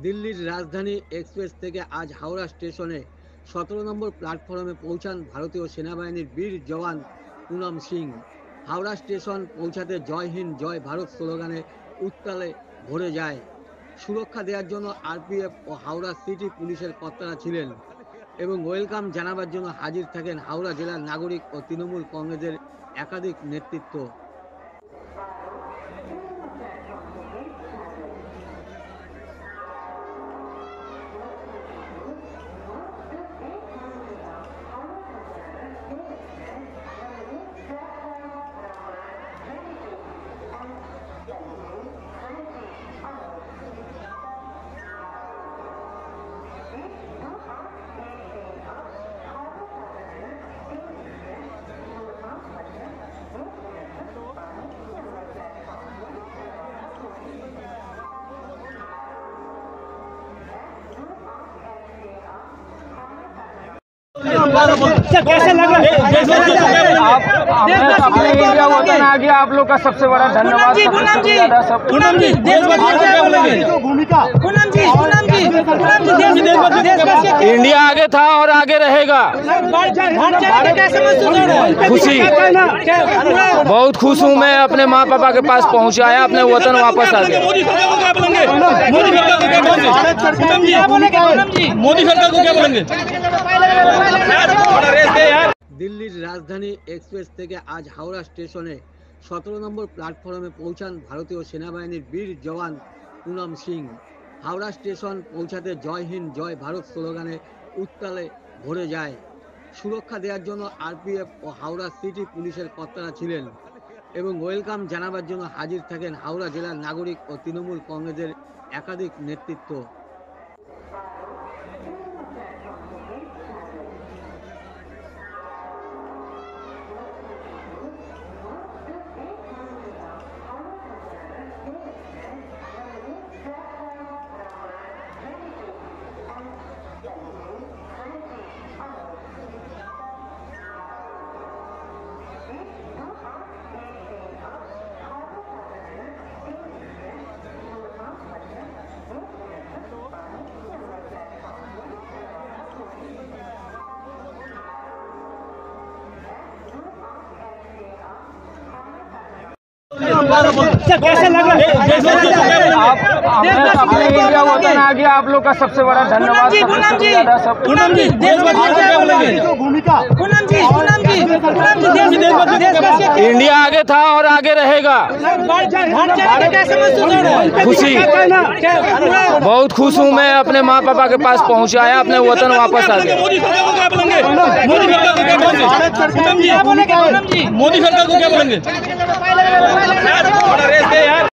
দিল্লির রাজধানী এক্সপ্রেস থেকে আজ হাওড়া স্টেশনে 17 নম্বর প্ল্যাটফর্মে পৌঁছান ভারতীয় সেনাবাহিনীর বীর জওয়ান পুনম সিং। হাওড়া স্টেশন পৌঁছাতে জয় হিন্দ জয় ভারত স্লোগানে উত্তালে ভরে যায়। সুরক্ষা দেওয়ার জন্য আরপিএফ ও হাওড়া সিটি পুলিশের কর্তারা ছিলেন এবং ওয়েলকাম জানাবার জন্য হাজির থাকেন হাওড়া জেলার নাগরিক ও তৃণমূল কংগ্রেসের একাধিক নেতৃত্ব। कैसे लग रहा है? अपने इंडिया वतन आ गया। आप लोग का सबसे बड़ा धन्यवाद। पूनम जी इंडिया आगे था और आगे रहेगा। खुशी, बहुत खुश हूँ मैं। अपने माँ पापा के पास पहुँच आया, अपने वतन वापस आ गया। मोदी सरकार को क्या बोलेंगे? দিল্লির রাজধানী এক্সপ্রেস থেকে আজ হাওড়া স্টেশনে 17 নম্বর প্ল্যাটফর্মে পৌঁছান ভারতীয় সেনাবাহিনীর বীর জওয়ান পুনম সিং। হাওড়া স্টেশন পৌঁছাতে জয় হিন্দ জয় ভারত স্লোগানে উত্তালে ভরে যায়। সুরক্ষা দেওয়ার জন্য আরপিএফ ও হাওড়া সিটি পুলিশের কর্তারা ছিলেন এবং ওয়েলকাম জানাবার জন্য হাজির থাকেন হাওড়া জেলার নাগরিক ও তৃণমূল কংগ্রেসের একাধিক নেতৃত্ব। कैसे लग रहा है? अपने इंडिया वतन आ गया। आप लोग का सबसे बड़ा धन्यवाद। इंडिया आगे था और आगे रहेगा। खुशी, बहुत खुश हूँ मैं। अपने माँ पापा के पास पहुँच आया, अपने वतन वापस आ गया। मोदी सरकार को क्या बोलेंगे?